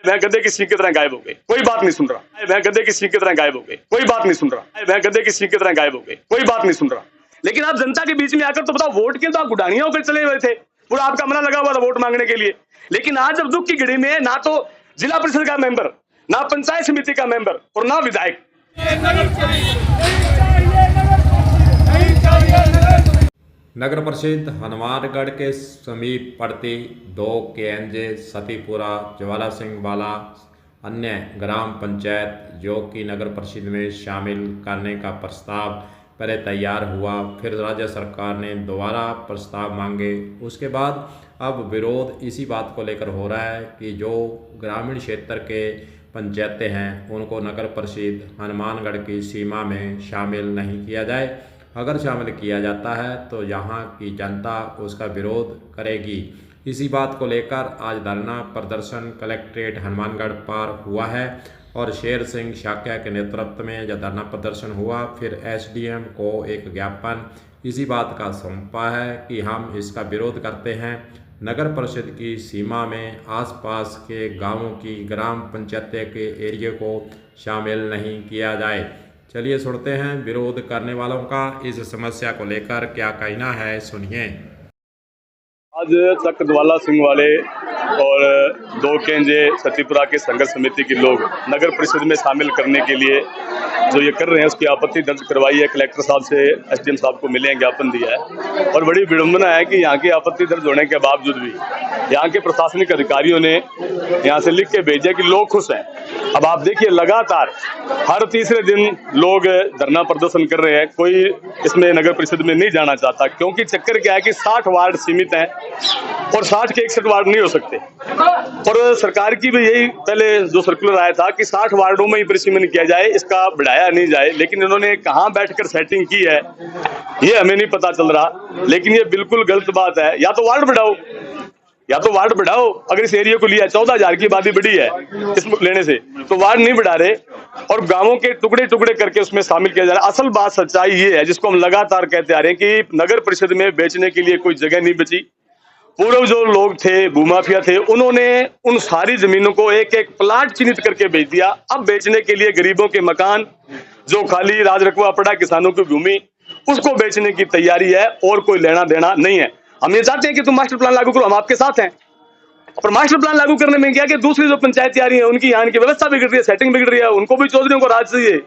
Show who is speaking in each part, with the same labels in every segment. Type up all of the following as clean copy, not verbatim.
Speaker 1: वह गधे की सींग की तरह गायब हो गए, कोई बात नहीं सुन रहा। वह गधे की सींग की तरह गायब हो गए, कोई बात नहीं सुन रहा। वह गधे की सींग की तरह गायब हो गए, कोई बात नहीं सुन रहा। लेकिन आप जनता के बीच में आकर तो बताओ, वोट के तो आप गुडानियां होकर चले हुए थे, पूरा आपका मना लगा हुआ था वोट मांगने के लिए। लेकिन आज जब दुख की घड़ी में ना तो जिला परिषद का मेंबर, ना पंचायत समिति का मेंबर और ना विधायक।
Speaker 2: नगर परिषद हनुमानगढ़ के समीप पड़ती 2 केएनजे सतीपुरा ज्वाला सिंह वाला अन्य ग्राम पंचायत जो कि नगर परिषद में शामिल करने का प्रस्ताव पहले तैयार हुआ, फिर राज्य सरकार ने दोबारा प्रस्ताव मांगे। उसके बाद अब विरोध इसी बात को लेकर हो रहा है कि जो ग्रामीण क्षेत्र के पंचायतें हैं उनको नगर परिषद हनुमानगढ़ की सीमा में शामिल नहीं किया जाए। अगर शामिल किया जाता है तो यहाँ की जनता उसका विरोध करेगी। इसी बात को लेकर आज धरना प्रदर्शन कलेक्ट्रेट हनुमानगढ़ पर हुआ है और शेर सिंह शाक्या के नेतृत्व में जब धरना प्रदर्शन हुआ, फिर एसडीएम को एक ज्ञापन इसी बात का सौंपा है कि हम इसका विरोध करते हैं। नगर परिषद की सीमा में आसपास के गांवों की ग्राम पंचायतें के एरिया को शामिल नहीं किया जाए। चलिए सुनते हैं विरोध करने वालों का इस समस्या को लेकर क्या कहना है, सुनिए।
Speaker 1: आज चक ज्वाला सिंह वाले और 2 केएनजे सतीपुरा के संघर्ष समिति के लोग नगर परिषद में शामिल करने के लिए जो ये कर रहे हैं उसकी आपत्ति दर्ज करवाई है। कलेक्टर साहब से एसडीएम साहब को मिले हैं, ज्ञापन दिया है। और बड़ी विडंबना है कि यहाँ की आपत्ति दर्ज होने के बावजूद भी यहाँ के प्रशासनिक अधिकारियों ने यहाँ से लिख के भेजा कि लोग खुश हैं। अब आप देखिए लगातार हर तीसरे दिन लोग धरना प्रदर्शन कर रहे हैं। कोई इसमें नगर परिषद में नहीं जाना चाहता, क्योंकि चक्कर क्या है कि 60 वार्ड सीमित हैं और 60 के 61 वार्ड नहीं हो सकते। और सरकार की भी यही पहले जो सर्कुलर आया था कि 60 वार्डों में ही परिसीमन किया जाए, इसका बढ़ाया नहीं जाए। लेकिन इन्होंने कहाँ बैठकर सेटिंग की है ये हमें नहीं पता चल रहा। लेकिन ये बिल्कुल गलत बात है। या तो वार्ड बढ़ाओ, अगर इस एरिया को लिया 14,000 की आबादी बढ़ी है इसमें लेने से, तो वार्ड नहीं बढ़ा रहे और गांवों के टुकड़े टुकड़े करके उसमें शामिल किया जा रहा है। असल बात सच्चाई ये है जिसको हम लगातार कहते आ रहे हैं कि नगर परिषद में बेचने के लिए कोई जगह नहीं बची। पूर्व जो लोग थे, भूमाफिया थे, उन्होंने उन सारी जमीनों को एक एक प्लाट चिन्हित करके बेच दिया। अब बेचने के लिए गरीबों के मकान, जो खाली राज रकबा पड़ा किसानों की भूमि, उसको बेचने की तैयारी है और कोई लेना देना नहीं है। हम ये चाहते हैं कि तुम मास्टर प्लान लागू करो, हम आपके साथ हैं। और मास्टर प्लान लागू करने में क्या कि दूसरी जो पंचायतें आ रही है उनकी यहाँ की व्यवस्था बिगड़ रही है, सेटिंग बिगड़ रही है, उनको भी चौधरियों को राज चाहिए।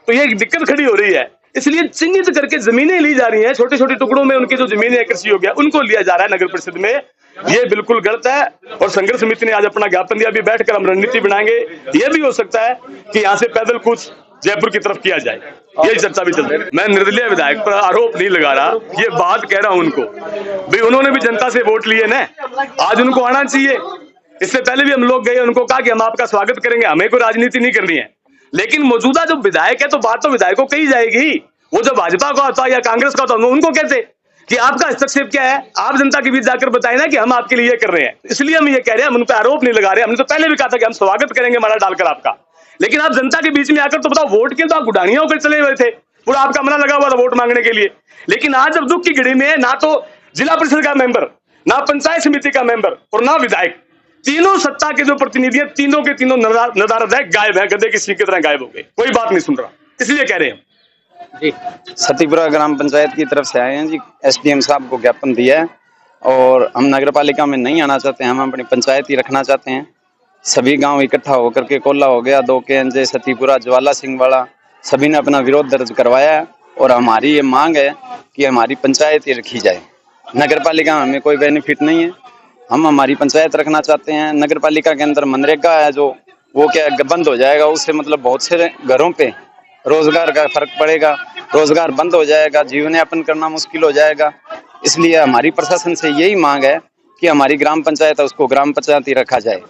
Speaker 1: तो ये दिक्कत खड़ी हो रही है। इसलिए चिन्हित करके जमीनें ली जा रही हैं, छोटे छोटे टुकड़ों में उनकी जो जमीनें कृषि हो गया उनको लिया जा रहा है नगर परिषद में। ये बिल्कुल गलत है। और संघर्ष समिति ने आज अपना ज्ञापन दिया, अभी बैठकर हम रणनीति बनाएंगे। ये भी हो सकता है कि यहाँ से पैदल कूच जयपुर की तरफ किया जाए, यही चर्चा भी चल रही है। मैं निर्दलीय विधायक पर आरोप नहीं लगा रहा, ये बात कह रहा हूं उनको। भाई उन्होंने भी जनता से वोट लिए ना, आज उनको आना चाहिए। इससे पहले भी हम लोग गए, उनको कहा कि हम आपका स्वागत करेंगे, हमें कोई राजनीति नहीं करनी है। लेकिन मौजूदा जो विधायक है तो बात तो विधायक को कही जाएगी। वो जो भाजपा का होता या कांग्रेस का होता उनको कहते कि आपका हस्तक्षेप क्या है, आप जनता के बीच जाकर बताएं ना कि हम आपके लिए कर रहे हैं। इसलिए हम ये कह रहे हैं, हम उन पर आरोप नहीं लगा रहे। हमने तो पहले भी कहा था कि हम स्वागत करेंगे माला डालकर आपका। लेकिन आप जनता के बीच में आकर तो बताओ, वोट के तो आप गुडानियां होकर चले हुए थे, पूरा आपका मना लगा हुआ था वोट मांगने के लिए। लेकिन आज जब दुख की घड़ी में ना तो जिला परिषद का मेंबर, ना पंचायत समिति का मेंबर और ना विधायक, तीनों सत्ता के जो प्रतिनिधि हैं तीनों के तीनों नदारद है, गायब है, गधे की सींग की तरह गायब हो गए, कोई बात नहीं सुन रहा। इसलिए कह रहे हैं
Speaker 3: जी। सतीपुरा ग्राम पंचायत की तरफ से आए हैं जी, एसडीएम साहब को ज्ञापन दिया है और हम नगर पालिका में नहीं आना चाहते हैं, हम अपनी पंचायत ही रखना चाहते हैं। सभी गांव इकट्ठा होकर के कोल्ला हो गया, 2 केएनजे सतीपुरा ज्वाला सिंह वाला, सभी ने अपना विरोध दर्ज करवाया है और हमारी ये मांग है कि हमारी पंचायत ही रखी जाए। नगर पालिका में हमें कोई बेनिफिट नहीं है, हम हमारी पंचायत रखना चाहते हैं। नगर पालिका के अंदर मनरेगा है जो वो क्या बंद हो जाएगा, उससे मतलब बहुत से घरों पे रोजगार का फर्क पड़ेगा, रोजगार बंद हो जाएगा, जीवन यापन करना मुश्किल हो जाएगा। इसलिए हमारी प्रशासन से यही मांग है कि हमारी ग्राम पंचायत है उसको ग्राम पंचायत ही रखा जाए।